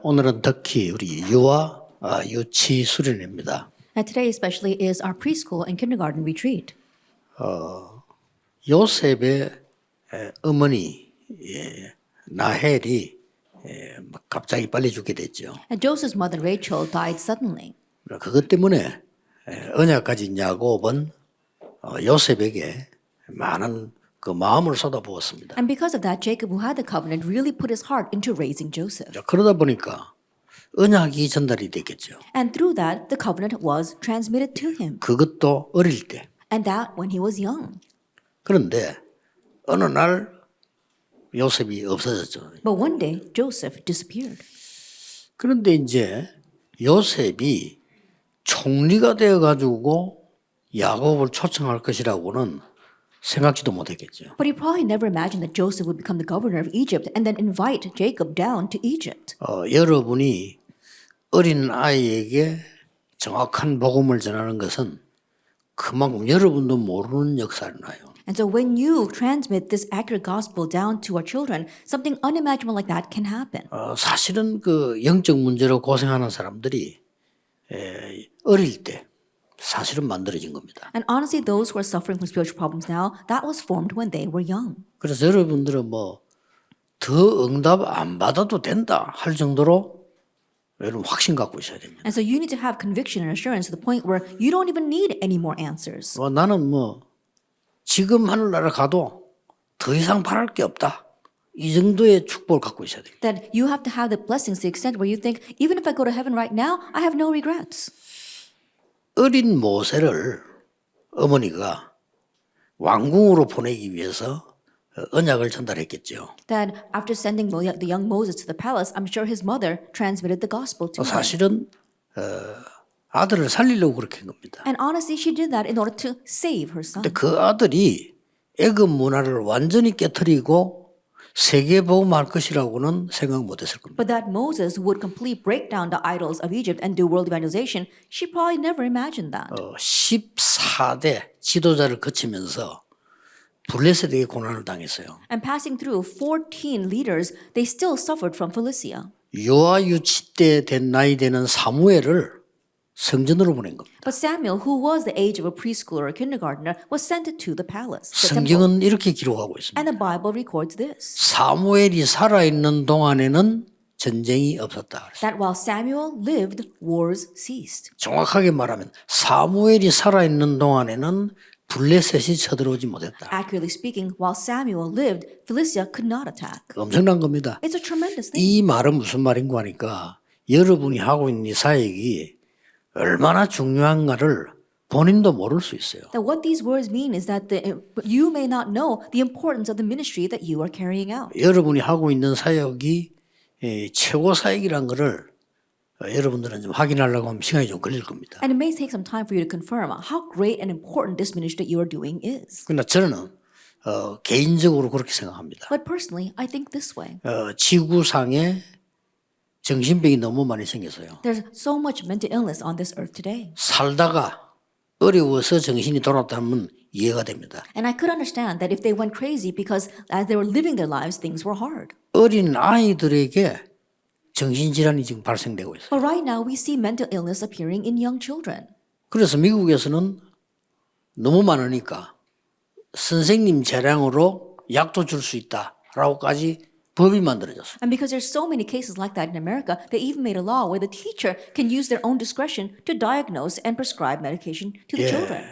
오늘은 특히 우리 유아 유치 수련입니다. And today especially is our preschool and kindergarten retreat. 요셉의 어머니 나헬이 갑자기 빨리 죽게 됐죠. And Joseph's mother Rachel died suddenly. 그것 때문에 언약 가진 야곱은 요셉에게 많은 그 마음을 쏟아부었습니다. And because of that, Jacob, who had the covenant, really put his heart into raising Joseph. 그러다 보니까 언약이 전달이 됐겠죠. And through that, the covenant was transmitted to him. 그것도 어릴 때. And that when he was young. 그런데 어느 날 요셉이 없어졌죠. But one day, Joseph disappeared. 그런데 이제 요셉이 총리가 되어가지고 야곱을 초청할 것이라고는 생각지도 못했겠죠. But he probably never imagined that Joseph would become the governor of Egypt and then invite Jacob down to Egypt. 여러분이 어린 아이에게 정확한 복음을 전하는 것은 그만큼 여러분도 모르는 역사를 나요. And so when you transmit this accurate gospel down to our children, something unimaginable like that can happen. 사실은 그 영적 문제로 고생하는 사람들이 어릴 때 사실은 만들어진 겁니다. And honestly, those who are suffering from spiritual problems now, that was formed when they were young. 그래서 여러분들은 더 응답 안 받아도 된다 할 정도로 여러분 확신 갖고 있어야 됩니다. And so you need to have conviction and assurance to the point where you don't even need any more answers. 나는 지금 하늘나라 가도 더 이상 바랄 게 없다. 이 정도의 축복을 갖고 있어야 됩니다. That you have to have the blessings to the extent where you think, even if I go to heaven right now, I have no regrets. 어린 모세를 어머니가 왕궁으로 보내기 위해서 언약을 전달했겠죠. That after sending the young Moses to the palace, I'm sure his mother transmitted the gospel to him. 사실은 아들을 살리려고 그렇게 한 겁니다. And honestly, she did that in order to save her son. 근데 그 아들이 애굽 문화를 완전히 깨트리고 세계 복음할 것이라고는 생각 못했을 겁니다. But that Moses would completely break down the idols of Egypt and do world evangelization, she probably never imagined that. 14대 지도자를 거치면서 블레셋에게 고난을 당했어요. And passing through 14 leaders, they still suffered from Philistia. 유아 유치 때 된 나이 되는 사무엘을 성전으로 보낸 겁니다. But Samuel, who was the age of a preschooler or kindergartner, was sent to the palace. The temple. 성경은 이렇게 기록하고 있습니다. And the Bible records this. 사무엘이 살아있는 동안에는 전쟁이 없었다. That while Samuel lived, wars ceased. 정확하게 말하면 사무엘이 살아있는 동안에는 블레셋이 쳐들어오지 못했다. Accurately speaking, while Samuel lived, Philistia could not attack. 엄청난 겁니다. It's a tremendous thing. 이 말은 무슨 말인가 하니까 여러분이 하고 있는 이 사역이 얼마나 중요한가를 본인도 모를 수 있어요. That what these words mean is that you may not know the importance of the ministry that you are carrying out. 여러분이 하고 있는 사역이 최고 사역이란 거를 여러분들은 좀 확인하려고 하면 시간이 좀 걸릴 겁니다. And it may take some time for you to confirm how great and important this ministry that you are doing is. 그러나 저는 개인적으로 그렇게 생각합니다. But personally, I think this way. 지구상에 정신병이 너무 많이 생겨서요. There's so much mental illness on this earth today. 살다가 어려워서 정신이 돌아왔다면 이해가 됩니다. And I could understand that if they went crazy because as they were living their lives, things were hard. 어린 아이들에게 정신질환이 지금 발생되고 있어요. But right now, we see mental illness appearing in young children. 그래서 미국에서는 너무 많으니까 선생님 재량으로 약도 줄 수 있다라고까지 법이 만들어졌어요. And because there's so many cases like that in America, they even made a law where the teacher can use their own discretion to diagnose and prescribe medication to the children.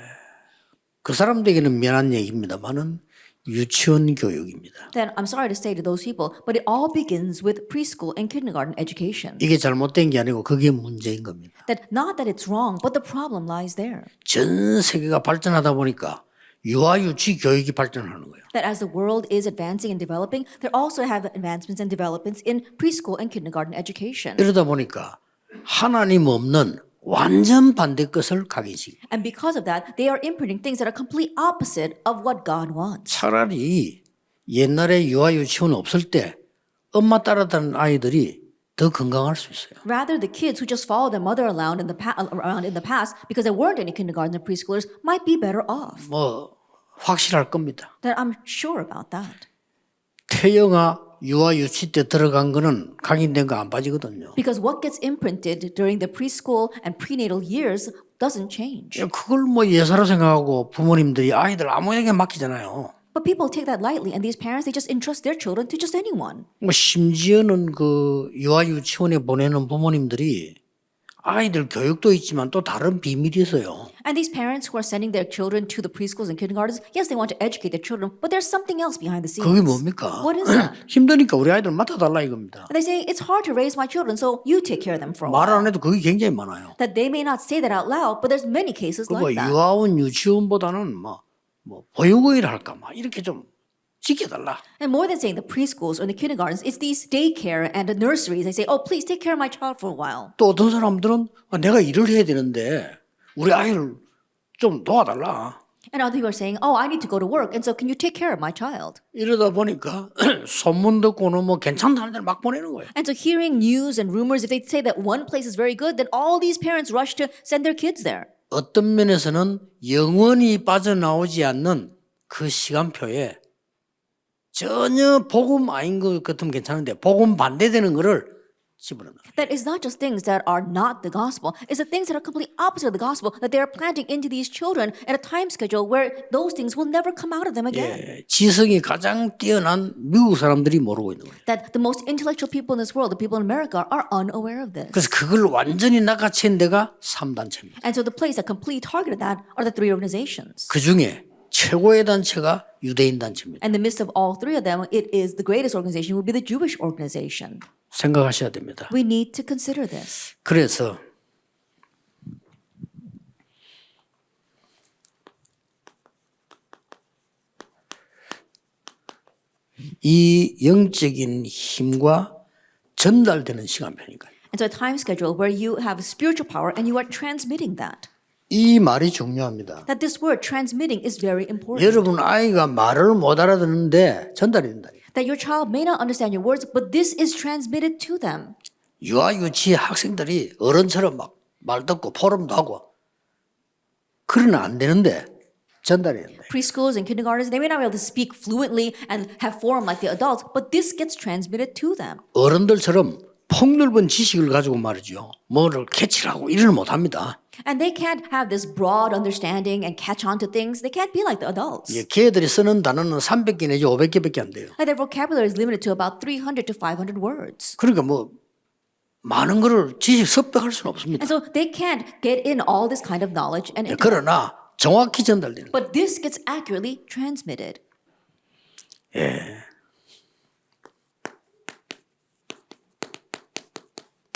그 사람들에게는 미안한 얘기입니다만은 유치원 교육입니다. Then I'm sorry to say to those people, but it all begins with preschool and kindergarten education. 이게 잘못된 게 아니고 그게 문제인 겁니다. That not that it's wrong, but the problem lies there. 전 세계가 발전하다 보니까 유아 유치 교육이 발전하는 거예요. That as the world is advancing and developing, there also have advancements and developments in preschool and kindergarten education. 이러다 보니까 하나님 없는 완전 반대 것을 각인시키고 And because of that, they are imprinting things that are complete opposite of what God wants. 차라리 옛날에 유아 유치원 없을 때 엄마 따라다니는 아이들이 더 건강할 수 있어요. Rather, the kids who just follow their mother around in the past because there weren't any kindergarten and preschoolers might be better off. 확실할 겁니다. That I'm sure about that. 태영아 유아 유치 때 들어간 거는 각인된 거 안 빠지거든요. Because what gets imprinted during the preschool and prenatal years doesn't change. 그걸 뭐 예사로 생각하고 부모님들이 아이들 아무에게 맡기잖아요. But people take that lightly, and these parents, they just entrust their children to just anyone. 뭐 심지어는 그 유아 유치원에 보내는 부모님들이 아이들 교육도 있지만 또 다른 비밀이 있어요. And these parents who are sending their children to the preschools and kindergartens, yes, they want to educate their children, but there's something else behind the scenes. 그게 뭡니까? What is that? 힘드니까 우리 아이들 맡아달라 이겁니다. And they say, it's hard to raise my children, so you take care of them for a 말 while. 안 해도 그게 굉장히 많아요. That they may not say that out loud, but there's many cases 그거 like that. 유아원 유치원보다는 뭐 보육의를 할까 막 이렇게 좀 지켜달라. And more than saying the preschools or the kindergartens, it's these daycare and the nurseries. They say, oh, please take care of my child for a while. 또 어떤 사람들은 내가 일을 해야 되는데 우리 아이를 좀 도와달라. And other people are saying, oh, I need to go to work, and so can you take care of my child? 이러다 보니까 소문 듣고는 뭐 괜찮다는 데를 막 보내는 거예요. And so hearing news and rumors, if they say that one place is very good, then all these parents rush to send their kids there. 어떤 면에서는 영원히 빠져나오지 않는 그 시간표에 전혀 복음 아닌 것 같으면 괜찮은데 복음 반대되는 거를 집어넣는 거예요. That is not just things that are not the gospel, it's the things that are completely opposite of the gospel that they are planting into these children at a time schedule where those things will never come out of them again. 지성이 가장 뛰어난 미국 사람들이 모르고 있는 거예요. That the most intellectual people in this world, the people in America, are unaware of this. 그래서 그걸 완전히 낚아챈 데가 3단체입니다. And so the place that completely targeted that are the three organizations. 그 중에 최고의 단체가 유대인 단체입니다. And in the midst of all three of them, it is the greatest organization would be the Jewish organization. 생각하셔야 됩니다. We need to consider this. 그래서 이 영적인 힘과 전달되는 시간표니까요. And so a time schedule where you have spiritual power and you are transmitting that. 이 말이 중요합니다. That this word transmitting is very important. 여러분 아이가 말을 못 알아듣는데 전달이 된다. That your child may not understand your words, but this is transmitted to them. 유아 유치 학생들이 어른처럼 막 말 듣고 포럼도 하고 그러면 안 되는데 전달이 된다. Preschools and kindergartens, they may not be able to speak fluently and have form like the adults, but this gets transmitted to them. 어른들처럼 폭넓은 지식을 가지고 말이죠. 뭐를 캐치하고 이러는 못합니다. And they can't have this broad understanding and catch on to things. They can't be like the adults. 걔들이 쓰는 단어는 300개 내지 500개밖에 안 돼요. Like their vocabulary is limited to about 300 to 500 words. 그러니까 뭐 많은 거를 지식 습득할 수는 없습니다. And so they can't get in all this kind of knowledge and intellect. 그러나 정확히 전달되는. But this gets accurately transmitted.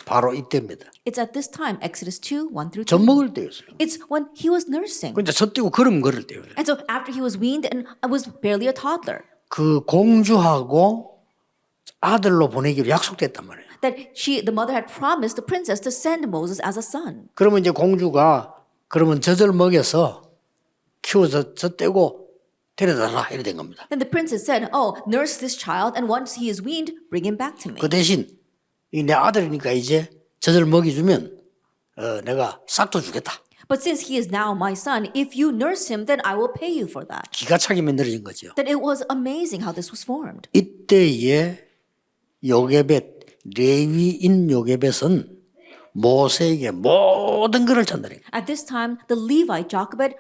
바로 이때입니다. It's at this time, Exodus 2, 1 through 2. 젖 먹을 때였어요. It's when he was nursing. 그러니까 젖 떼고 걸음 걸을 때예요. And so after he was weaned and was barely a toddler, 그 공주하고 아들로 보내기로 약속됐단 말이에요. that the mother had promised the princess to send Moses as a son. 그러면 이제 공주가 그러면 젖을 먹여서 키워서 젖 떼고 데려달라 이래 된 겁니다. Then the princess said, oh, nurse this child, and once he is weaned, bring him back to me. 그 대신 이 내 아들이니까 이제 젖을 먹여주면 내가 싹도 주겠다. But since he is now my son, if you nurse him, then I will pay you for that. 기가 차게 만들어진 거죠. That it was amazing how this was formed. 이때의 요게벳 레위인 요게벳은 모세에게 모든 것을 전달해요. At this time, the Levite Jochebed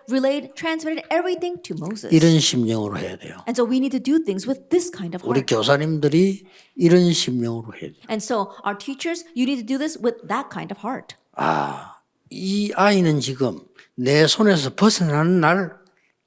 transmitted everything to Moses. 이런 심령으로 해야 돼요. And so we need to do things with this kind of 우리 heart. 교사님들이 이런 심령으로 해야 돼요. And so our teachers, you need to do this with that kind of heart. 이 아이는 지금 내 손에서 벗어나는 날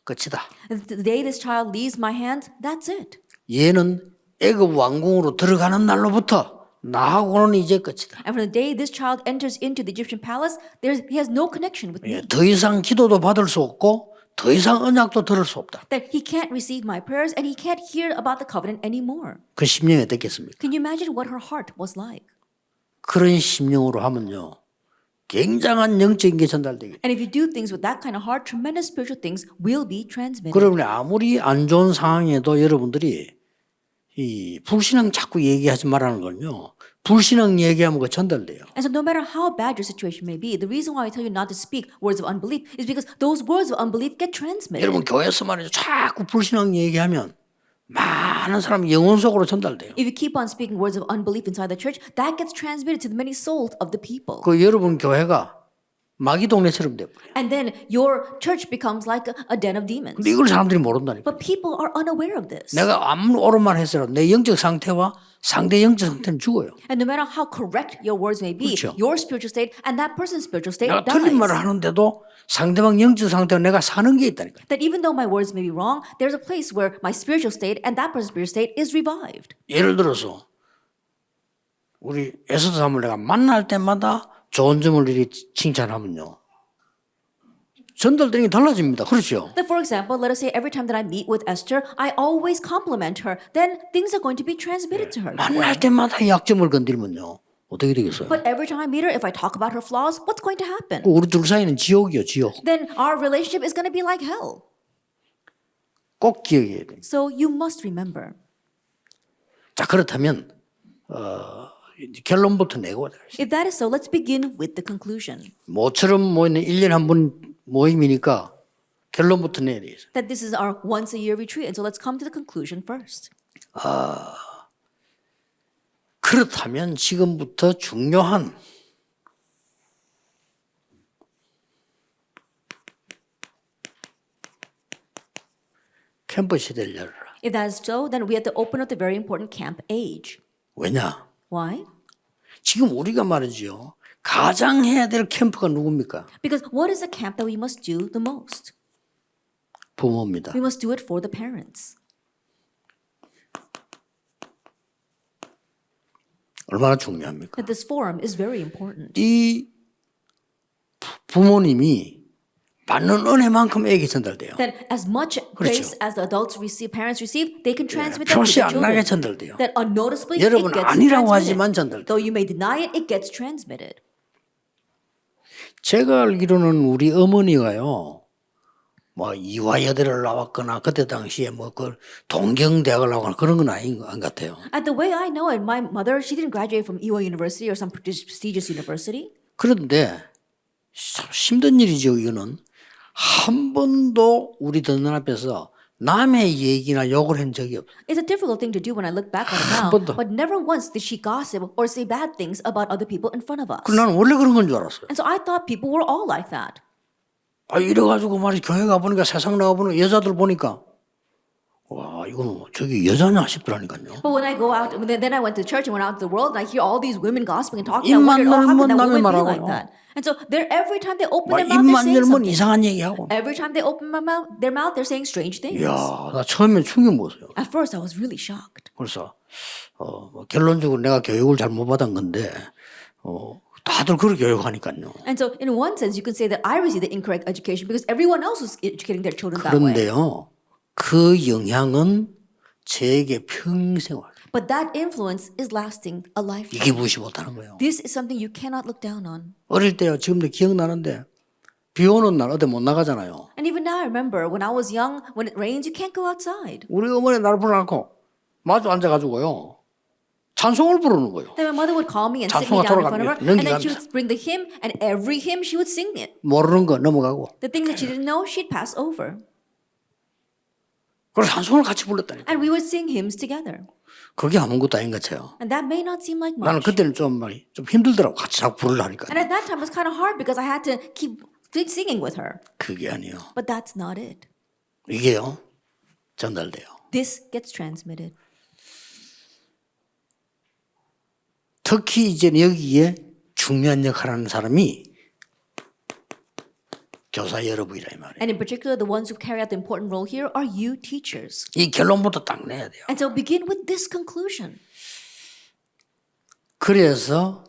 끝이다. The day this child leaves my hands, that's it. 얘는 애굽 왕궁으로 들어가는 날로부터 나하고는 이제 끝이다. And from the day this child enters into the Egyptian palace, he has no connection with me. 더 이상 기도도 받을 수 없고 더 이상 언약도 들을 수 없다. That he can't receive my prayers and he can't hear about the covenant anymore. 그 심령이 어떻겠습니까? Can you imagine what her heart was like? 그런 심령으로 하면요. 굉장한 영적인 게 전달되게. And if you do things with that kind of heart, tremendous spiritual things will be transmitted. 그러면 아무리 안 좋은 상황에도 여러분들이 이 불신앙 자꾸 얘기하지 말라는 건요. 불신앙 얘기하면 그 전달돼요. And so no matter how bad your situation may be, the reason why I tell you not to speak words of unbelief is because those words of unbelief get transmitted. 여러분 교회에서 말이죠. 자꾸 불신앙 얘기하면 많은 사람이 영혼 속으로 전달돼요. If you keep on speaking words of unbelief inside the church, that gets transmitted to the many souls of the people. 그 여러분 교회가 마귀 동네처럼 돼버려요. And then your church becomes like a den of demons. 근데 이걸 사람들이 모른다니까. But people are unaware of this. 내가 아무리 옳은 말 했어도 내 영적 상태와 상대 영적 상태는 죽어요. And no matter how correct your words may be, 그렇죠. your spiritual state and that person's spiritual state 내가 틀린 말을 dies. 하는데도 상대방 영적 상태와 내가 사는 게 있다니까. That even though my words may be wrong, there's a place where my spiritual state and that person's spiritual state is revived. 예를 들어서 우리 에스더 사무엘 내가 만날 때마다 좋은 점을 이리 칭찬하면요. 전달되는 게 달라집니다. 그렇죠? That, for example, let us say every time that I meet with Esther, I always compliment her. Then things are going to be transmitted to her. 만날 때마다 약점을 건들면요. 어떻게 되겠어요? But every time I meet her, if I talk about her flaws, what's going to happen? 우리 둘 사이는 지옥이요, 지옥. Then our relationship is going to be like hell. 꼭 기억해야 돼요. So you must remember. 자, 그렇다면 결론부터 내고 If that is so, let's begin with the conclusion. 모처럼 모이는 1년에 한 번 모임이니까 결론부터 내야 돼요. That this is our once a year retreat. And so let's come to the conclusion first. 그렇다면 지금부터 중요한 캠프 시대를 열어라. If that is so, then we have to open up the very important camp age. 왜냐? Why? 지금 우리가 말이죠. 가장 해야 될 캠프가 누굽니까? Because what is the camp that we must do the most? 부모입니다. We must do it for the parents. 얼마나 중요합니까? That this forum is very important. 이 부모님이 받는 은혜만큼 애기 전달돼요. That as much grace as the adults receive, parents receive, they can transmit that to 표시 the 안 나게 children. 전달돼요. That unnoticeably 여러분 it gets 아니라고 transmitted. 하지만 전달돼요. Though you may deny it, it gets transmitted. 제가 알기로는 우리 어머니가요, 뭐 이화여대를 나왔거나 그때 당시에 뭐 그 동경대학을 나왔거나 그런 건 아닌 것 같아요. At the way I know it, my mother, she didn't graduate from Ewha University or some prestigious university. 그런데 참 힘든 일이죠. 이거는 한 번도 우리 듣는 앞에서 남의 얘기나 욕을 한 적이 없어요. It's a difficult thing to do when I look back on it now. 번도. But never once did she gossip or say bad things about other people in front of us. 그 나는 원래 그런 건 줄 알았어요. And so I thought people were all like that. 아 이래가지고 말이 교회 가보니까 세상 나가보니까 여자들 보니까 와 이거는 저기 여자냐 싶더라니까요. But when I go out, then I went to church and went out to the world, and I hear all these women gossiping and talking. I 입만 wondered, oh, how 열면 can that 남의 woman be 말하고요. like that? And so they're every time they open 막 their mouth, they're 입만 saying 열면 something. 이상한 얘기하고. Every time they open their mouth, they're saying strange things. 이야 나 처음에 충격 먹었어요. At first, I was really shocked. 그래서 뭐 결론적으로 내가 교육을 잘못 받은 건데 다들 그렇게 교육하니까요. And so, in one sense, you can say that I received the incorrect education because everyone else was educating their children that way. 그런데요 그 영향은 제게 평생 올. But that influence is lasting a lifetime. 이게 무시 못하는 거예요. This is something you cannot look down on. 어릴 때요 지금도 기억나는데 비 오는 날 어디 못 나가잖아요. And even now, I remember when I was young, when it rains, you can't go outside. 우리 어머니 나를 불러놓고 마주 앉아가지고요 찬송을 부르는 거예요. Then my mother would call me and sit me 찬송가 down in front of her, 돌아갑니다. and then she would bring the hymn, and every hymn she would sing it. 모르는 거 넘어가고. The things that she didn't know, she'd pass over. 그래서 찬송을 같이 불렀다니까. And we would sing hymns together. 그게 아무것도 아닌 것 같아요. And that may not seem like 나는 much. 그때는 좀 힘들더라고 같이 자꾸 부르려니까. And at that time, it was kind of hard because I had to keep singing with her. 그게 아니에요. But that's not it. 이게요 전달돼요. This gets transmitted. 특히 이제 여기에 중요한 역할을 하는 사람이 교사 여러분이라 이 말이에요. And in particular, the ones who carry out the important role here are you teachers. 이 결론부터 딱 내야 돼요. And so begin with this conclusion. 그래서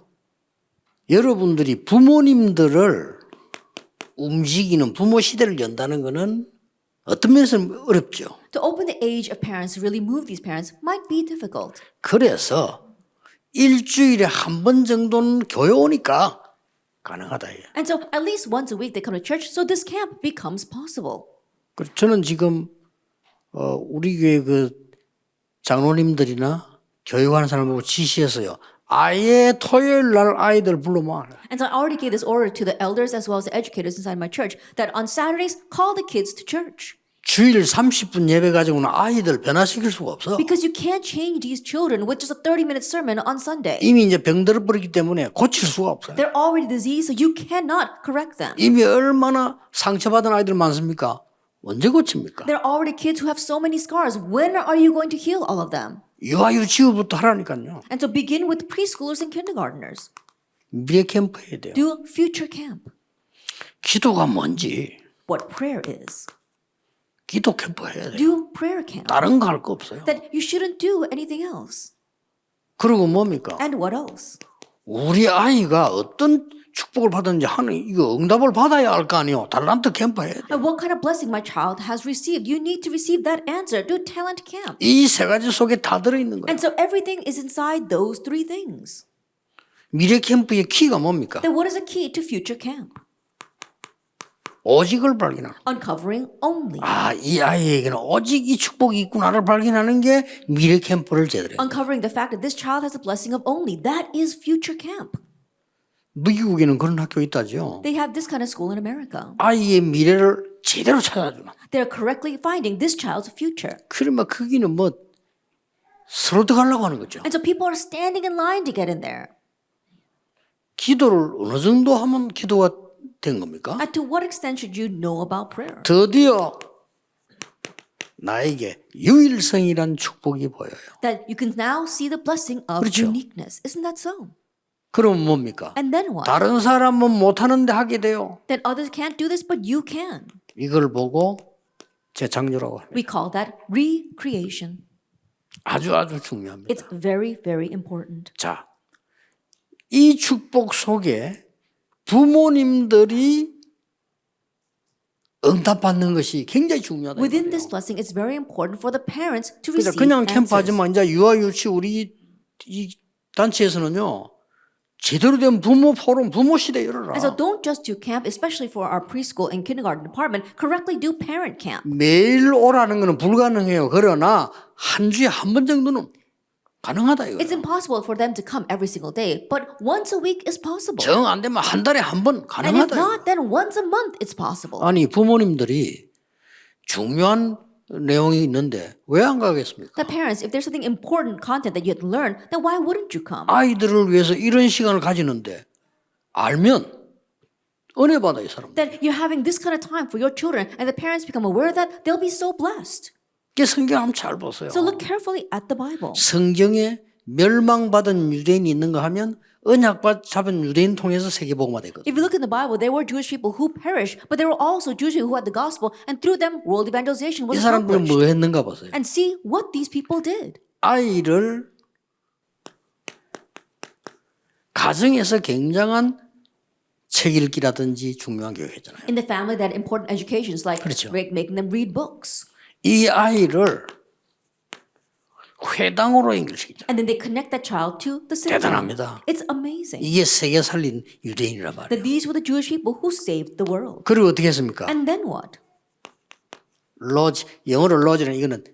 여러분들이 부모님들을 움직이는 부모 시대를 연다는 것은 어떤 면에서는 어렵죠. To open the age of parents, to really move these parents, might be difficult. 그래서 일주일에 한 번 정도는 교회 오니까 가능하다. And so at least once a week they come to church, so this camp becomes possible. 그래서 저는 지금 우리 교회 그 장로님들이나 교육하는 사람하고 지시해서요. 아예 토요일 날 아이들 불러모아. And so I already gave this order to the elders as well as the educators inside my church that on Saturdays, call the kids to church. 주일 30분 예배 가지고는 아이들 변화시킬 수가 없어. Because you can't change these children with just a 30-minute sermon on Sunday. 이미 이제 병들어 버리기 때문에 고칠 수가 없어요. They're already diseased, so you cannot correct them. 이미 얼마나 상처받은 아이들 많습니까? 언제 고칩니까? There are already kids who have so many scars. When are you going to heal all of them? 유아 유치부부터 하라니까요. And so begin with preschoolers and kindergartners. 미래 캠프 해야 돼요. Do future camp. 기도가 뭔지 What prayer is. 기도 캠프 해야 돼요. Do prayer camp. 다른 거 할 거 없어요. That you shouldn't do anything else. 그리고 뭡니까? And what else? 우리 아이가 어떤 축복을 받았는지 하는 이거 응답을 받아야 할 거 아니에요. 달란트 캠프 해야 돼요. And what kind of blessing my child has received? You need to receive that answer. Do talent camp. 이 세 가지 속에 다 들어있는 거예요. And so everything is inside those three things. 미래 캠프의 키가 뭡니까? Then what is the key to future camp? 오직을 발견하는. Uncovering only. 아, 이 아이에게는 오직 이 축복이 있구나를 발견하는 게 미래 캠프를 제대로 해요. Uncovering the fact that this child has a blessing of only. That is future camp. 미국에는 그런 학교 있다죠. They have this kind of school in America. 아이의 미래를 제대로 찾아주는. They're correctly finding this child's future. 그러면 거기는 뭐 서로 들어가려고 하는 거죠. And so people are standing in line to get in there. 기도를 어느 정도 하면 기도가 된 겁니까? And to what extent should you know about prayer? 드디어 나에게 유일성이란 축복이 보여요. That you can now see the blessing of 그렇죠. uniqueness. Isn't that so? 그럼 뭡니까? And then what? 다른 사람은 못하는데 하게 돼요. Then others can't do this, but you can. 이걸 보고 재창조라고 합니다. We call that recreation. 아주 중요합니다. It's very, very important. 자, 이 축복 속에 부모님들이 응답받는 것이 굉장히 중요하다. Within this blessing, it's very important for the parents to 그러니까 receive 그냥 answers. 캠프하지만 이제 유아유치 우리 이 단체에서는요 제대로 된 부모 포럼, 부모 시대 열어라. And so don't just do camp, especially for our preschool and kindergarten department. Correctly do parent camp. 매일 오라는 것은 불가능해요. 그러나 한 주에 한 번 정도는 가능하다 이거. It's impossible for them to come every single day, but once a week is possible. 정 안 되면 한 달에 한 번 And if 가능하다. not, then once a month it's possible. 아니 부모님들이 중요한 내용이 있는데 왜 안 가겠습니까? The parents, if there's something important content that you have to learn, then why wouldn't you come? 아이들을 위해서 이런 시간을 가지는데 알면 은혜 받아 이 사람. Then you're having this kind of time for your children, and the parents become aware of that, they'll be so blessed. 이게 성경 한번 잘 보세요. So look carefully at the Bible. 성경에 멸망받은 유대인이 있는가 하면 언약받 잡은 유대인 통해서 세계복음화 됐거든요. If you look in the Bible, there were Jewish people who perished, but there were also Jewish people who had the gospel, and through them, world evangelization 이 was 사람들은 accomplished. 뭐 했는가 보세요. And see what these people did. 아이를 가정에서 굉장한 책 읽기라든지 중요한 교육 했잖아요. In the family, that important educations like 그렇죠. making them read books. 이 아이를 회당으로 연결시키죠. And then they connect that child to the synagogue. 대단합니다. It's amazing 이게 세계 살린 유대인이란 말이에요. that these were the Jewish people who saved the world. 그리고 어떻게 했습니까? And then what? 로지, 영어로 로지는 이거는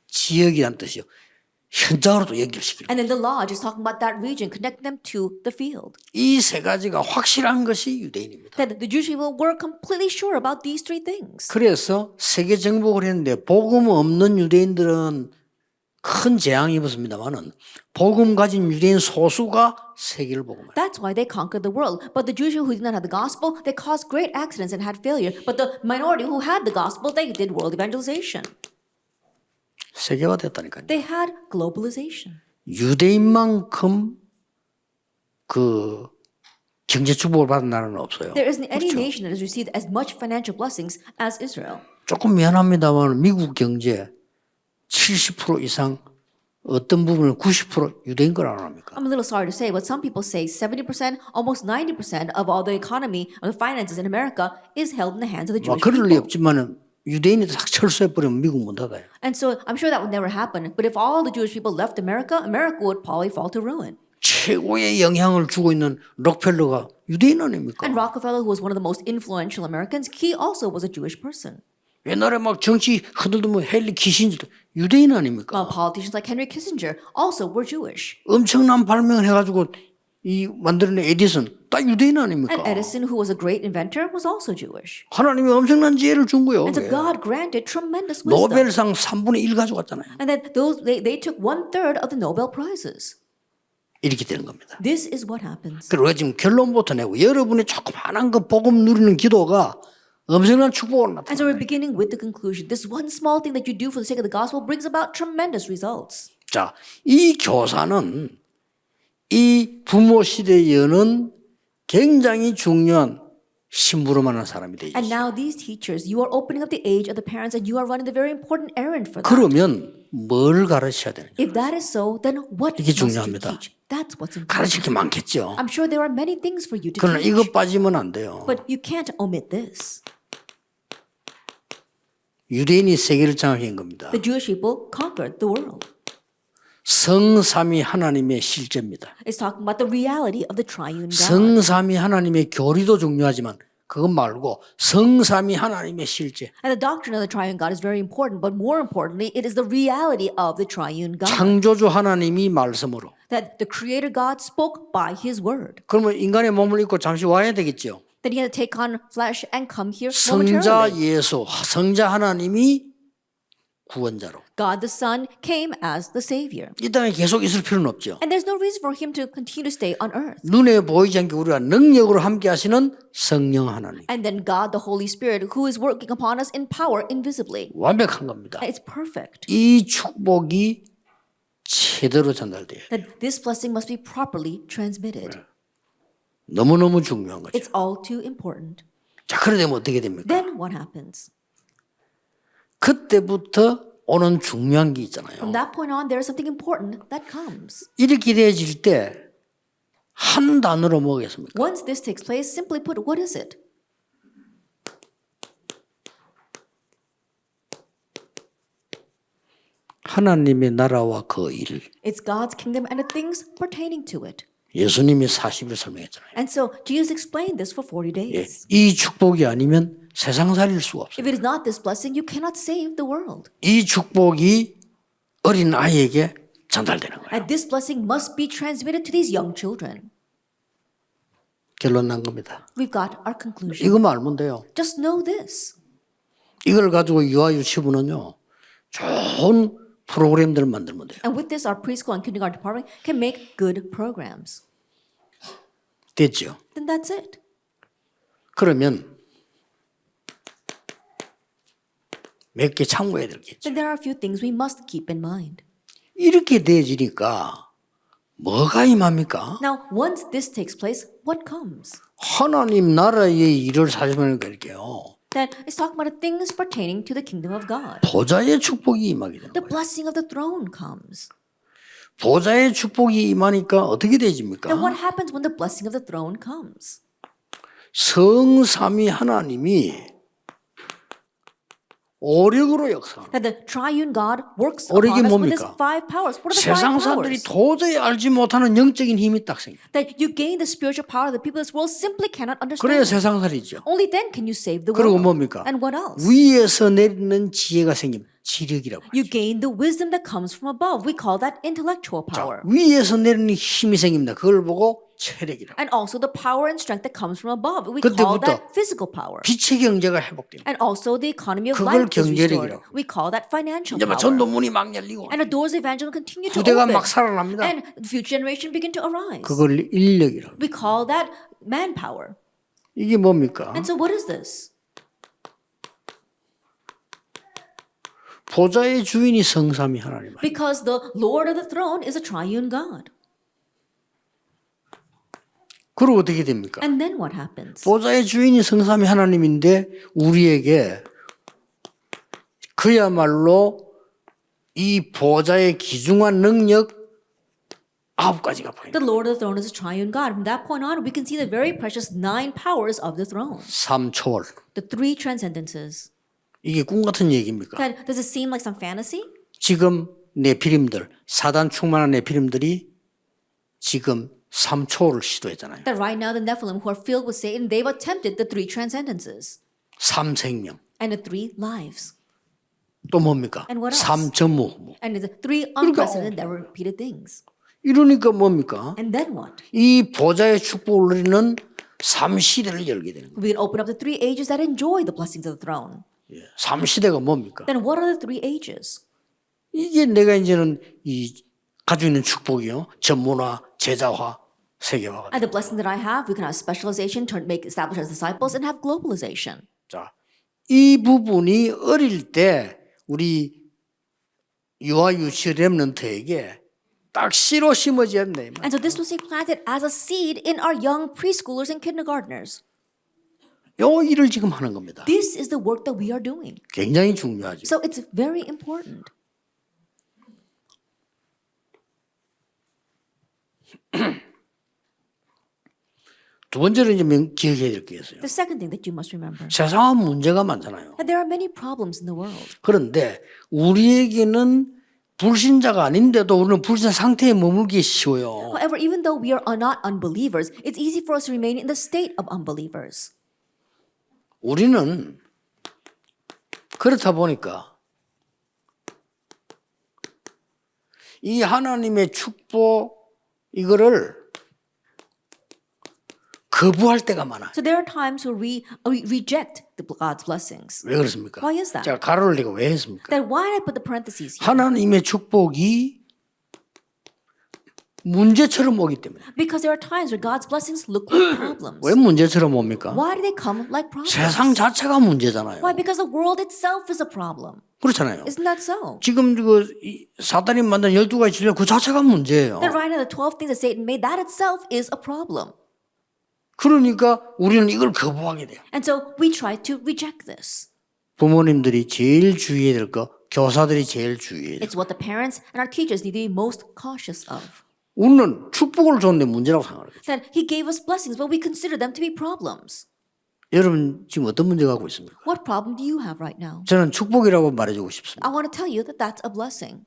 지역이란 뜻이요. 현장으로도 연결시키는. And then the lodge is talking about that region, connecting them to the field. 이 세 가지가 확실한 것이 유대인입니다. That the Jewish people were completely sure about these three things. 그래서 세계 정복을 했는데 복음 없는 유대인들은 큰 재앙이 입었습니다만은 복음 가진 유대인 소수가 세계를 복음해요. That's why they conquered the world. But the Jewish people who did not have the gospel, they caused great accidents and had failure. But the minority who had the gospel, they did world evangelization. 세계화 됐다니까요. They had globalization. 유대인만큼 그 경제 축복을 받은 나라는 없어요. There isn't any nation that has received as much financial blessings as Israel. 조금 미안합니다만 미국 경제 70% 이상 어떤 부분은 90% 유대인 거라고 합니까? I'm a little sorry to say, but some people say 70%, almost 90% of all the economy, of the finances in America is held in the hands of the 뭐 Jewish 그럴 리 people. 없지만은 유대인이 딱 철수해버리면 미국 문 닫아요. And so I'm sure that would never happen. But if all the Jewish people left America, America would probably fall to ruin. 최고의 영향을 주고 있는 록펠러가 유대인 아닙니까? And Rockefeller, who was one of the most influential Americans, he also was a Jewish person. 옛날에 막 정치 흔들면 헨리 키신저도 유대인 아닙니까? Politicians like Henry Kissinger also were Jewish. 엄청난 발명을 해가지고 이 만들어낸 에디슨 다 유대인 아닙니까? And Edison, who was a great inventor, was also Jewish. 하나님이 엄청난 지혜를 준 거예요. And so 그게. God granted tremendous wisdom. 노벨상 3분의 1 가져갔잖아요. And then they took 1/3 of the Nobel Prizes. 이렇게 되는 겁니다. This is what happens. 그리고 지금 결론부터 내고 여러분의 조그마한 그 복음 누리는 기도가 엄청난 축복을 And so we're 나타내요. beginning with the conclusion. This one small thing that you do for the sake of the gospel brings about tremendous results. 자, 이 교사는 이 부모 시대에 여는 굉장히 중요한 심부름하는 사람이 되죠. And now these teachers, you are opening up the age of the parents and you are running the very important errand for them. 그러면 뭘 가르쳐야 되느냐? If that is so, then what 이게 must you 중요합니다. teach? That's what's important. 가르칠 게 많겠죠. I'm sure there are many things for you to 그러나 teach. 이것 빠지면 안 돼요. But you can't omit this. 유대인이 세계를 장악한 겁니다. The Jewish people conquered the world. 성삼위 하나님의 실제입니다. It's talking about the reality of the triune God. 성삼위 하나님의 교리도 중요하지만 그것 말고 성삼위 하나님의 실제. And the doctrine of the triune God is very important, but more importantly, it is the reality of the triune God. 창조주 하나님이 말씀으로. That the creator God spoke by his word. 그러면 인간의 몸을 입고 잠시 와야 되겠죠. That he had to take on flesh and come here 성자 momentarily. 예수, 성자 하나님이 구원자로. God the Son came as the Savior. 이 땅에 계속 있을 필요는 없죠. And there's no reason for him to continue to stay on earth. 눈에 보이지 않게 우리가 능력으로 함께 하시는 성령 하나님. And then God the Holy Spirit who is working upon us in power invisibly. 완벽한 겁니다. It's perfect. 이 축복이 제대로 전달돼요. That this blessing must be properly transmitted. 너무너무 중요한 거죠. It's all too important. 자, 그러면 어떻게 됩니까? Then what happens? 그때부터 오는 중요한 게 있잖아요. From that point on, there is something important that comes. 이렇게 되어질 때 한 단어로 뭐겠습니까? Once this takes place, simply put, what is it? 하나님의 나라와 그 일. It's God's kingdom and the things pertaining to it. 예수님이 40일 설명했잖아요. And so Jesus explained this for 40 예, days. 이 축복이 아니면 세상 살릴 수가 없어요. If it is not this blessing, you cannot save the world. 이 축복이 어린 아이에게 전달되는 거예요. And this blessing must be transmitted to these young children. 결론 난 겁니다. We've got our conclusion. 이것만 알면 돼요. Just know this. 이걸 가지고 유아 유치부는요. 좋은 프로그램들을 만들면 돼요. And with this, our preschool and kindergarten department can make good programs. 됐죠? Then that's it. 그러면 몇 개 참고해야 될 게 있죠. Then there are a few things we must keep in mind. 이렇게 돼지니까 뭐가 임합니까? Now, once this takes place, what comes? 하나님 나라의 일을 사시면 그럴게요. That is talking about the things pertaining to the kingdom of God. 보좌의 축복이 임하게 되는 The 거예요. blessing of the throne comes. 보좌의 축복이 임하니까 어떻게 되집니까? Then what happens when the blessing of the throne comes? 성삼위 하나님이 오력으로 역사합니다. That the triune God works 오력이 upon us with his 뭡니까? five powers. What are the 세상 five 사람들이 powers? 도저히 알지 못하는 영적인 힘이 딱 생겨요. That you gain the spiritual power that the people of this world simply cannot 그래야 understand. 세상 살이죠. Only then can you save the 그리고 world. 뭡니까? And what else? 위에서 내리는 지혜가 생기면 지력이라고. You gain the wisdom that comes from above. We call that intellectual power. 위에서 내리는 힘이 생깁니다. 그걸 보고 체력이라고. And also the power and strength that comes from above. We 그때부터 call that physical power. 빛의 경제가 회복됩니다. And also the economy of 그걸 life is 경제력이라고. restored. We call that financial 이제 막 power. 전도문이 막 열리고 And the doors of evangelism continue to 부대가 open. 막 살아납니다. And the future generation begin to arise. 그걸 인력이라고. We call that manpower. 이게 뭡니까? And so what is this? 보좌의 주인이 성삼위 하나님. Because the Lord of the throne is a triune God. 그리고 어떻게 됩니까? And then what happens? 보좌의 주인이 성삼위 하나님인데 우리에게 그야말로 이 보좌의 기중한 능력 9가지가 보입니다. The Lord of the throne is a triune God. From that point on, we can see the very precious 9 powers of the throne. 3초월. The 3 transcendences. 이게 꿈 같은 얘기입니까? That, does it seem like some fantasy? 지금 네피림들, 사단 충만한 네피림들이 지금 3초를 시도했잖아요. That right now the Nephilim who are filled with Satan, they've attempted the 3 transcendences 3생명. and the 3 lives. 또 뭡니까? And what else? 3전무. And the 3 unprecedented, never repeated things. 이러니까 뭡니까? And then what? 이 보좌의 축복을 누리는 3시대를 열게 되는 거예요. We can open up the three ages that enjoy the blessings of the throne. 3시대가 뭡니까? Then what are the three ages? 이게 내가 이제는 이 가지고 있는 축복이요. 전문화, 제자화, 세계화가 And the blessing that I have, we can have specialization, establish as disciples, and have globalization. 자, 이 부분이 어릴 때 우리 유아 유치 렘넌트에게 딱 씨로 심어져야 돼. And so this was planted as a seed in our young preschoolers and kindergartners. 요 일을 지금 하는 겁니다. This is the work that we are doing. 굉장히 중요하죠. So it's very important. 두 번째로 이제 기억해야 될 게 있어요. The second thing that you must remember, 세상은 문제가 많잖아요. that there are many problems in the world. 그런데 우리에게는 불신자가 아닌데도 우리는 불신 상태에 머물기 쉬워요. However, even though we are not unbelievers, it's easy for us to remain in the state of unbelievers. 우리는 그렇다 보니까 이 하나님의 축복 이거를 거부할 때가 많아요. So there are times where we reject God's blessings. 왜 그렇습니까? Why is that? 제가 가로를 내고 왜 했습니까? Then why did I put the parentheses here? 하나님의 축복이 문제처럼 오기 때문에. Because there are times where God's blessings look like problems. 왜 문제처럼 옵니까? Why do they come like problems? 세상 자체가 문제잖아요. Why? Because the world itself is a problem. 그렇잖아요. Isn't that so? 지금 사단이 만든 12가지 진리 그 자체가 문제예요. Then right now the 12 things that Satan made, that itself is a problem. 그러니까 우리는 이걸 거부하게 돼요. And so we try to reject this. 부모님들이 제일 주의해야 될 거, 교사들이 제일 주의해야 될 거. It's what the parents and our teachers need to be most cautious of. 우리는 축복을 줬는데 문제라고 생각해요. That he gave us blessings, but we consider them to be problems. 여러분 지금 어떤 문제 갖고 있습니까? What problem do you have right now? 저는 축복이라고 말해주고 싶습니다. I want to tell you that that's a blessing.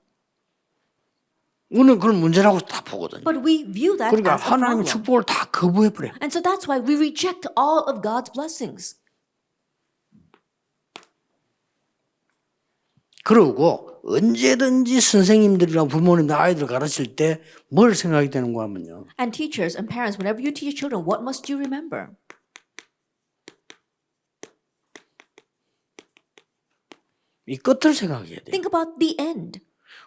우리는 그걸 문제라고 다 보거든요. But we view that 그러니까 as a 하나님의 problem. 축복을 다 거부해버려요. And so that's why we reject all of God's blessings. 그러고 언제든지 선생님들이랑 부모님들 아이들 가르칠 때 뭘 생각이 되는가 하면요. And teachers and parents, whenever you teach your children, what must you remember? 이 끝을 생각해야 돼요. Think about the end.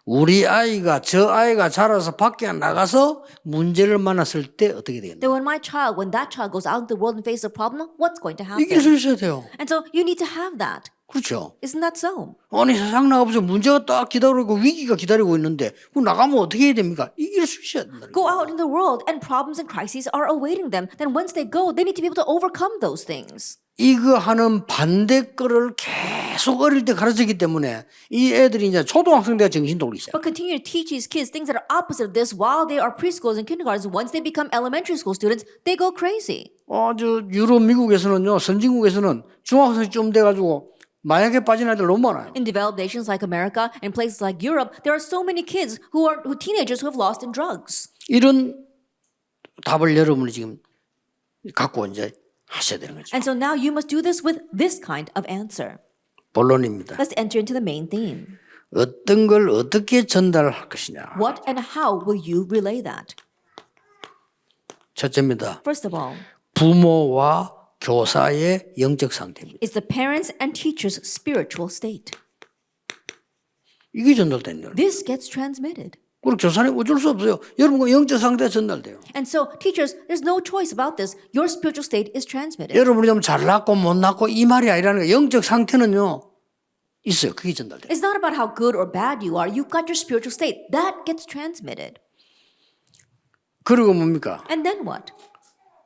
우리 아이가 저 아이가 자라서 밖에 나가서 문제를 만났을 때 어떻게 되겠나? That when that child goes out in the world and faces a problem, what's going to happen? 이길 수 있어야 돼요. And so you need to have that. 그렇죠. Isn't that so? 아니 세상 나가보세요. 문제가 딱 기다리고 위기가 기다리고 있는데 그 나가면 어떻게 해야 됩니까? 이길 수 있어야 된다. Go out in the world and problems and crises are awaiting them. Then once they go, they need to be able to overcome those things. 이거 하는 반대 거를 계속 어릴 때 가르치기 때문에 이 애들이 이제 초등학생 때 정신 돌리기 시작. But continue to teach these kids things that are opposite of this while they are preschools and kindergartens. Once they become elementary school students, they go crazy. 저 유럽 미국에서는요 선진국에서는 중학생쯤 돼가지고 마약에 빠진 아이들 너무 많아요. In developed nations like America and places like Europe, there are so many kids who teenagers who have lost in drugs. 이런 답을 여러분이 지금 갖고 이제 하셔야 되는 거죠. And so now you must do this with this kind of answer. 본론입니다. Let's enter into the main theme. 어떤 걸 어떻게 전달할 것이냐. What and how will you relay that? 첫째입니다. First of all, 부모와 교사의 영적 상태입니다. it's the parents and teachers' spiritual state. 이게 전달되는 거예요. This gets transmitted. 그리고 교사님 어쩔 수 없어요. 여러분 그 영적 상태가 전달돼요. And so, teachers, there's no choice about this. Your spiritual state is transmitted. 여러분이 좀 잘났고 못났고 이 말이 아니라는 거예요. 영적 상태는요 있어요. 그게 전달돼요. It's not about how good or bad you are. You've got your spiritual state. That gets transmitted. 그리고 뭡니까? And then what?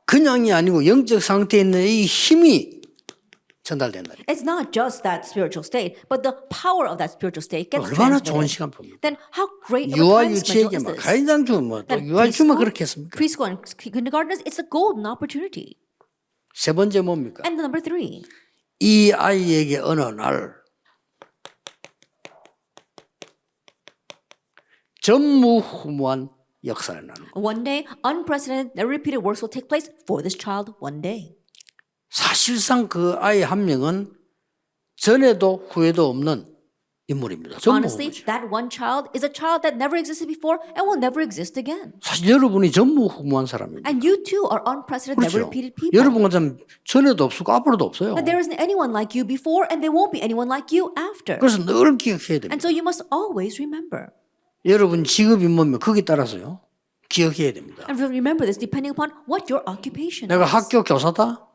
그냥이 아니고 영적 상태에 있는 이 힘이 전달된다. It's not just that spiritual state, but the power of that spiritual state gets 얼마나 좋은 transmitted. 시간표입니다. Then how great of a 유아 time schedule 유치에게 is 막 this? 가인장 주면 뭐또 That 유아 주면 그렇게 했습니까? preschool and kindergartners, it's a golden opportunity. 세 번째 뭡니까? And number 3, 이 아이에게 어느 날 전무후무한 역사를 나는 거. one day, unprecedented, never repeated works will take place for this child one day. 사실상 그 아이 한 명은 전에도 후에도 없는 인물입니다. 전부 Honestly, 후무죠. that one child is a child that never existed before and will never exist again. 사실 여러분이 전무후무한 사람입니다. And you too are unprecedented, never 그렇죠. repeated people. 여러분 같은 전에도 없고 앞으로도 없어요. And there isn't anyone like you before, and there won't be anyone like you after. 그래서 늘 기억해야 됩니다. And so you must always remember. 여러분 직업이 뭐면 거기에 따라서요. 기억해야 됩니다. And remember this depending upon what your occupation 내가 is. 학교 교사다?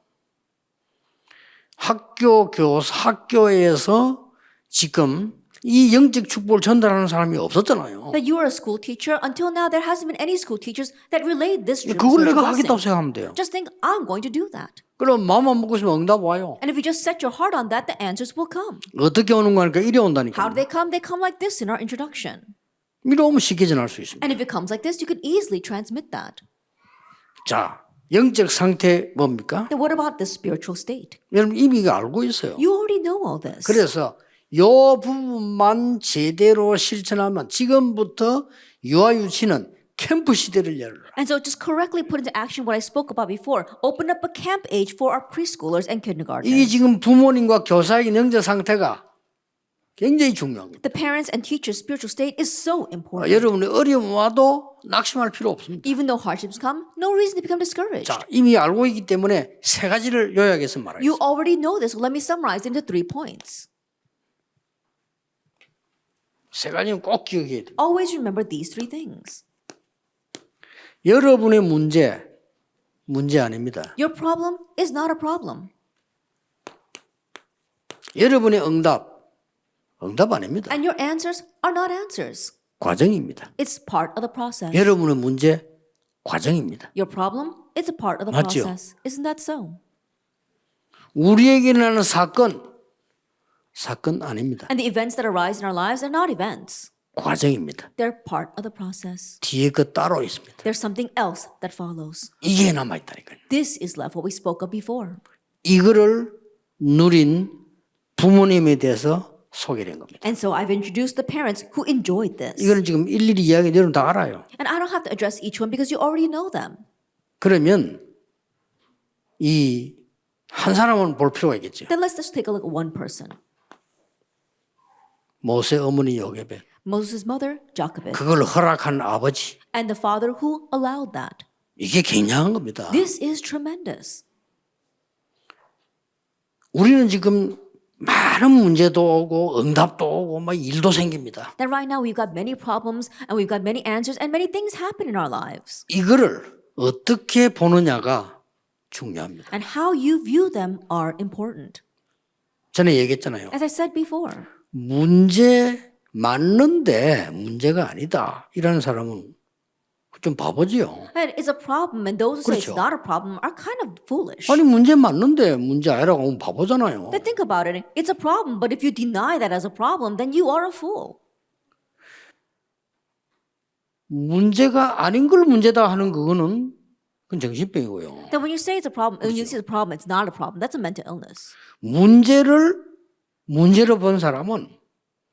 학교에서 지금 이 영적 축복을 전달하는 사람이 없었잖아요. That you are a school teacher. Until now, there hasn't been any school teachers that relayed this 그걸 spiritual 내가 하겠다고 blessing. 생각하면 돼요. Just think, I'm going to do that. 그럼 마음만 먹고 있으면 응답 와요. And if you just set your heart on that, the answers will come. 어떻게 오는 거니까 이래 How 온다니까. do they come? They come like this in our introduction. 이래 오면 쉽게 전할 수 있습니다. And if it comes like this, you could easily transmit that. 자, 영적 상태 뭡니까? Then what about this spiritual state? 여러분 이미 이거 알고 있어요. You already know all this. 그래서 요 부분만 제대로 실천하면 지금부터 유아유치는 캠프 시대를 열어라. And so just correctly put into action what I spoke about before. Open up a camp age for our preschoolers and 이게 kindergartners. 지금 부모님과 교사의 영적 상태가 굉장히 중요합니다. The parents and teachers' spiritual state is so important. 여러분의 어려움 와도 낙심할 필요 없습니다. Even though hardships come, no reason to become discouraged. 자, 이미 알고 있기 때문에 세 가지를 요약해서 말하겠습니다. You already know this. Let me summarize into 3 points. 세 가지는 꼭 기억해야 돼요. Always remember these 3 things. 여러분의 문제 아닙니다. Your problem is not a problem. 여러분의 응답 아닙니다. And your answers are not answers. 과정입니다. It's part of the process. 여러분의 문제 과정입니다. Your problem is a part of the 맞죠? process. Isn't that so? 우리에게 일어나는 사건 아닙니다. And the events that arise in our lives are not events. 과정입니다. They're part of the process. 뒤에 거 따로 있습니다. There's something else that follows. 이게 남아있다니까요. This is left what we spoke of before. 이거를 누린 부모님에 대해서 소개된 겁니다. And so I've introduced the parents who enjoyed this. 이거는 지금 일일이 이야기 여러분 다 알아요. And I don't have to address each one because you already know them. 그러면 이 한 사람은 볼 필요가 있겠죠. Then let's just take a look at one person. 모세 어머니 요게벳. Moses' mother, Jochebed. 그걸 허락한 아버지. And the father who allowed that. 이게 굉장한 겁니다. This is tremendous. 우리는 지금 많은 문제도 오고 응답도 오고 막 일도 생깁니다. That right now we've got many problems and we've got many answers and many things happen in our lives. 이거를 어떻게 보느냐가 중요합니다. And how you view them are important. 전에 얘기했잖아요. As I said before, 문제 맞는데 문제가 아니다. 이라는 사람은 좀 바보지요. that it's a problem and those who say it's 그렇죠. not a problem are kind of foolish. 아니 문제 맞는데 문제 아니라고 하면 바보잖아요. But think about it. It's a problem, but if you deny that as a problem, then you are a fool. 문제가 아닌 걸 문제다 하는 그거는 그건 정신병이고요. Then when you say it's a problem, when you say it's a problem, it's not a problem. That's a mental illness. 문제로 본 사람은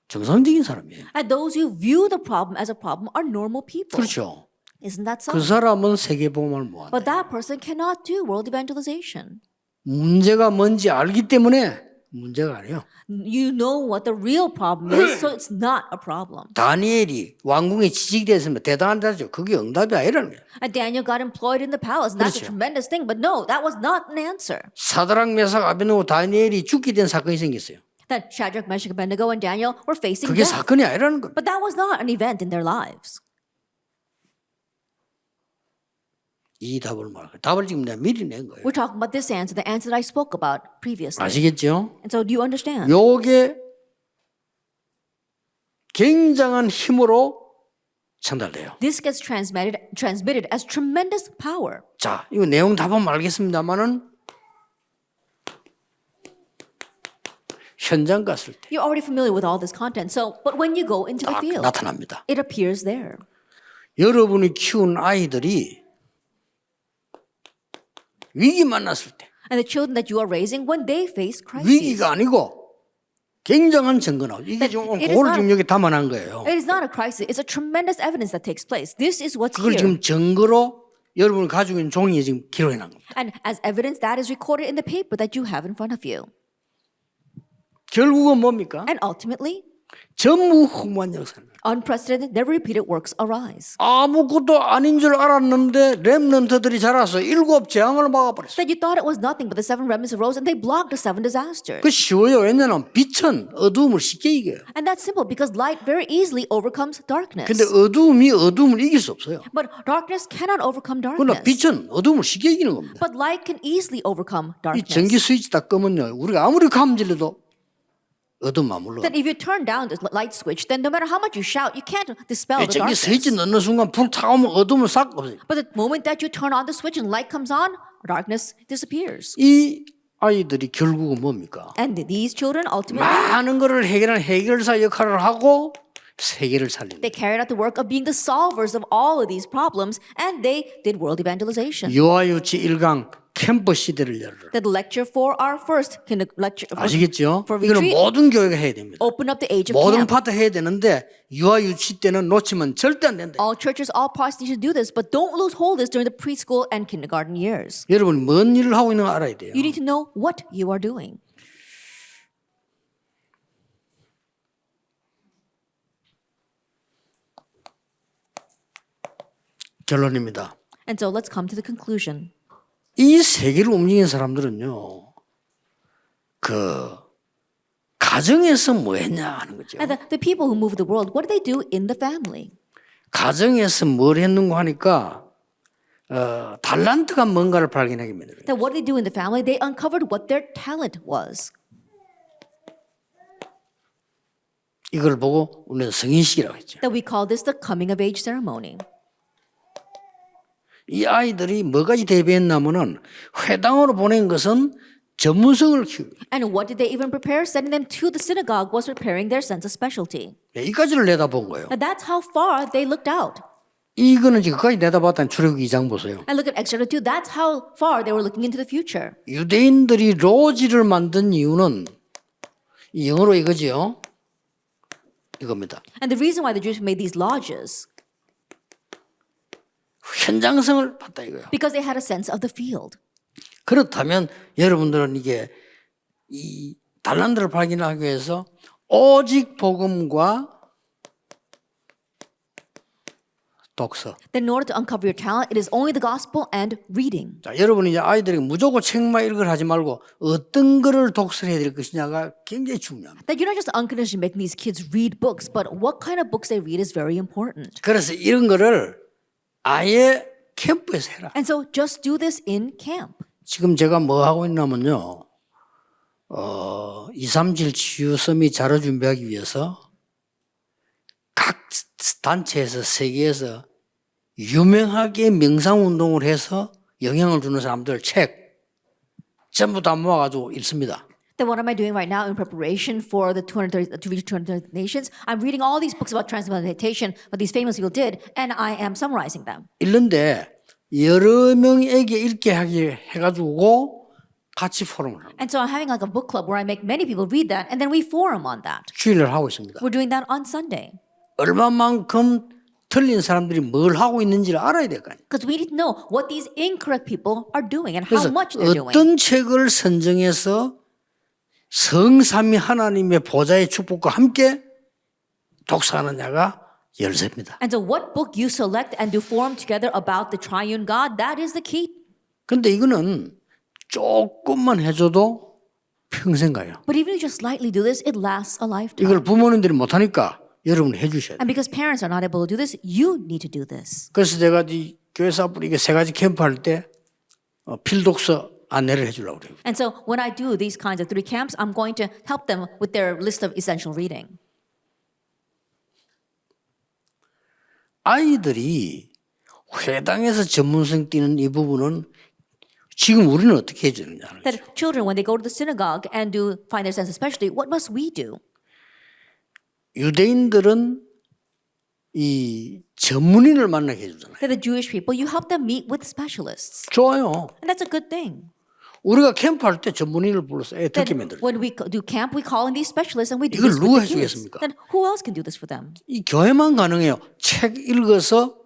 정상적인 사람이에요. And those who view the problem as a problem are normal people. 그렇죠. Isn't that so? 그 사람은 세계복음을 못 But 한다. that person cannot do world evangelization. 문제가 뭔지 알기 때문에 문제가 아니에요. You know what the real problem is, so it's not a problem. 다니엘이 왕궁에 지직되었으면 대단하다죠. 그게 응답이 아니라는 거예요. And Daniel got employed in the palace, and that's a 그렇죠. tremendous thing. But no, that was not an answer. 사드락 메삭 아베드노고 다니엘이 죽게 된 사건이 생겼어요. That Shadrach, Meshach, Abednego, and Daniel were facing 그게 death. 사건이 아니라는 겁니다. But that was not an event in their lives. 이 답을 말해요. 답을 지금 내가 미리 낸 거예요. We're talking about this answer, the answer that I spoke about previously. 아시겠죠? And so do you understand? 요게 굉장한 힘으로 전달돼요. This gets transmitted as tremendous power. 자, 이거 내용 다 보면 알겠습니다만은 현장 갔을 때 You're already familiar with all this content. So, but when you go into the 딱 field, 나타납니다. it appears there. 여러분이 키운 아이들이 위기 만났을 때 And the children that you are raising, when they face crises, 위기가 아니고 굉장한 증거 나오죠. 이게 지금 It is 그걸 not- 지금 여기 담아난 거예요. it is not a crisis. It's a tremendous evidence that takes place. This is what's 그걸 here. 지금 증거로 여러분이 가지고 있는 종이에 지금 기록해 놨 겁니다. And as evidence, that is recorded in the paper that you have in front of you. 결국은 뭡니까? And ultimately, 전무후무한 역사는 Unprecedented, never repeated works arise. 아무것도 아닌 줄 알았는데 렘넌트들이 자라서 7 재앙을 막아버렸어요. That you thought it was nothing but the 7 remnants arose and they blocked the 7 disasters. 그 쉬워요. 왜냐하면 빛은 어두움을 쉽게 이겨요. And that's simple because light very easily overcomes darkness. 근데 어두움이 어두움을 이길 수 없어요. But darkness cannot overcome 그러나 darkness. 빛은 어두움을 쉽게 이기는 겁니다. But light can easily overcome 이 전기 darkness. 스위치 딱 끄면요. 우리가 아무리 감질러도 어둠 머물러. That if you turn down the light switch, then no matter how much you shout, you can't dispel the 전기 스위치 darkness. 넣는 순간 불 타오면 어둠은 싹 없어요. But the moment that you turn on the switch and light comes on, darkness disappears. 이 아이들이 결국은 뭡니까? And these children ultimately, 많은 것을 해결하는 해결사 역할을 하고 세계를 살린다. they carried out the work of being the solvers of all of these problems, and they did world evangelization. 유아유치 1강 캠프 시대를 열어라. The lecture for our first lecture 아시겠죠? for 이거는 retreat, 모든 교회가 해야 됩니다. open up the age of 모든 camp. 파트 해야 되는데 유아유치 때는 놓치면 절대 안 된다. All churches, all parts need to do this, but don't lose hold of this during the preschool and kindergarten years. 여러분 뭔 일을 하고 있는 거 알아야 돼요. You need to know what you are doing. 결론입니다. And so let's come to the conclusion. 이 세계를 움직이는 사람들은요, 그 가정에서 뭐 했냐 하는 거죠. And the people who move the world, what do they do in the family? 가정에서 뭘 했는고 하니까 달란트가 뭔가를 발견하게 만들어요. That what do they do in the family? They uncovered what their talent was. 이걸 보고 우리는 성인식이라고 했죠. That we call this the coming of age ceremony. 이 아이들이 뭐까지 대비했냐면은 회당으로 보낸 것은 전문성을 키우고 And what did they even prepare? Sending them to the synagogue was preparing their sense of specialty. 이까지를 내다본 거예요. And that's how far they looked out. 이거는 지금까지 내다봤다는 출애굽기 2장 보세요. And look at Exodus 2. That's how far they were looking into the future. 유대인들이 로지를 만든 이유는 이 영어로 이거지요. 이겁니다. And the reason why the Jews made these lodges, 현장성을 봤다 이거예요. because they had a sense of the field. 그렇다면 여러분들은 이게 이 달란트를 발견하기 위해서 오직 복음과 독서. Then in order to uncover your talent, it is only the gospel and reading. 자, 여러분이 이제 아이들에게 무조건 책만 읽으라 하지 말고 어떤 거를 독서를 해야 될 것이냐가 굉장히 중요합니다. That you're not just unconditionally making these kids read books, but what kind of books they read is very important. 그래서 이런 거를 아예 캠프에서 해라. And so just do this in camp. 지금 제가 뭐 하고 있냐면요. 2, 3질 치유 서밋 자료 준비하기 위해서 각 단체에서 세계에서 유명하게 명상운동을 해서 영향을 주는 사람들 책 전부 다 모아가지고 읽습니다. Then what am I doing right now in preparation for the 230 to reach 230 nations? I'm reading all these books about transcendental meditation, what these famous people did, and I am summarizing them. 읽는데 여러 명에게 읽게 하게 해가지고 같이 포럼을 합니다. And so I'm having like a book club where I make many people read that, and then we forum on that. 주일을 하고 있습니다. We're doing that on Sunday. 얼마만큼 틀린 사람들이 뭘 하고 있는지를 알아야 될 거 아니에요. Because we need to know what these incorrect people are doing and how 그래서 much they're doing. 어떤 책을 선정해서 성삼위 하나님의 보좌의 축복과 함께 독서하느냐가 열쇠입니다. And so what book you select and do forum together about the triune God, that is the key. 근데 이거는 조금만 해줘도 평생 가요. But even if you just slightly do this, it lasts a lifetime. 이걸 부모님들이 못하니까 여러분이 해주셔야 돼요. And because parents are not able to do this, you need to do this. 그래서 제가 이 교회사 앞으로 이게 3가지 캠프 할 때 필독서 안내를 해주려고 그래요. And so when I do these kinds of 3 camps, I'm going to help them with their list of essential reading. 아이들이 회당에서 전문성 띄는 이 부분은 지금 우리는 어떻게 해주느냐. That children, when they go to the synagogue and do find their sense of specialty, what must we do? 유대인들은 이 전문인을 만나게 해주잖아요. That the Jewish people, you help them meet with specialists. 좋아요. And that's a good thing. 우리가 캠프할 때 전문인을 불러서 애 듣게 Then 만들어요. when we do camp, we call in these specialists and we do 이걸 this 누가 with the kids. 해주겠습니까? Then who else can do this for them? 이 교회만 가능해요. 책 읽어서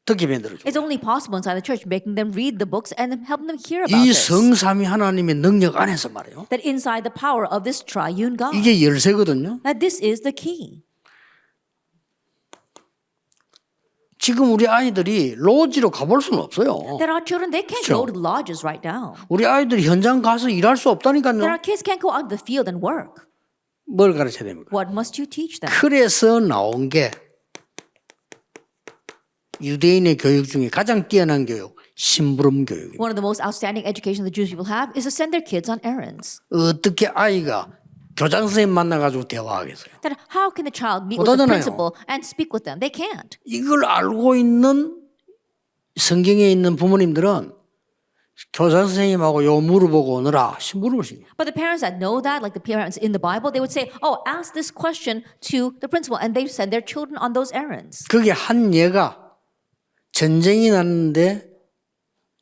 듣게 만들어줘. It's only possible inside the church, making them read the books and helping them hear about 이 this. 성삼위 하나님의 능력 안에서 말이에요. That inside the power of this triune God, 이게 열쇠거든요. that this is the key. 지금 우리 아이들이 로지로 가볼 수는 없어요. That our children, they can't 그렇죠. go to the lodges right now. 우리 아이들이 현장 가서 일할 수 That 없다니까요. our kids can't go out in the field and work. 뭘 가르쳐야 됩니까? What must you teach them? 그래서 나온 게 유대인의 교육 중에 가장 뛰어난 교육, 심부름 교육입니다. One of the most outstanding education the Jewish people have is to send their kids on errands. 어떻게 아이가 교장 선생님 만나가지고 대화하겠어요? That how can the child meet 못 with the 하잖아요. principal and speak with them? They can't. 이걸 알고 있는 성경에 있는 부모님들은 교장 선생님하고 요 물어보고 오느라 심부름을 시켜요. But the parents that know that, like the parents in the Bible, they would say, "Oh, ask this question to the principal," and they send their children on those errands. 그게 한 예가 전쟁이 났는데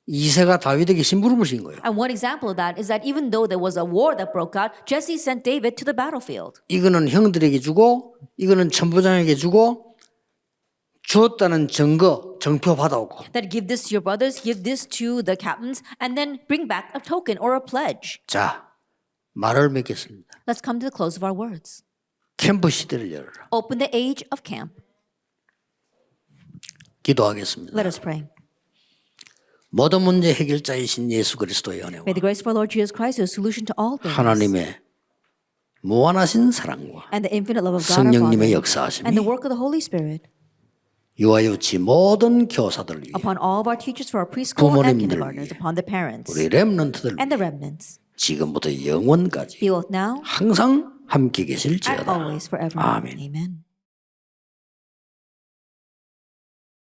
이새가 다윗에게 심부름을 신 거예요. And one example of that is that even though there was a war that broke out, Jesse sent David to the battlefield. 이거는 형들에게 주고 이거는 천부장에게 주고 주었다는 증거 정표 받아오고. That give this to your brothers, give this to the captains, and then bring back a token or a pledge. 자, 말을 맺겠습니다. Let's come to the close of our words. 캠프 시대를 열어라. Open the age of camp. 기도하겠습니다. Let us pray. 모든 문제 해결자이신 예수 그리스도의 은혜와 May the grace of our Lord Jesus Christ, who is solution to all things, 하나님의 무한하신 사랑과 and the infinite love of God our 성령님의 Father, 역사하심이 and the work of the Holy Spirit 유아유치 모든 교사들 위해 upon all of our teachers for our preschool and 부모님들 kindergartners, upon the parents 우리 렘넌트들 and the remnants, 지금부터 영원까지 be both now 항상 함께 and 계실지어다. always forever. 아멘. Amen.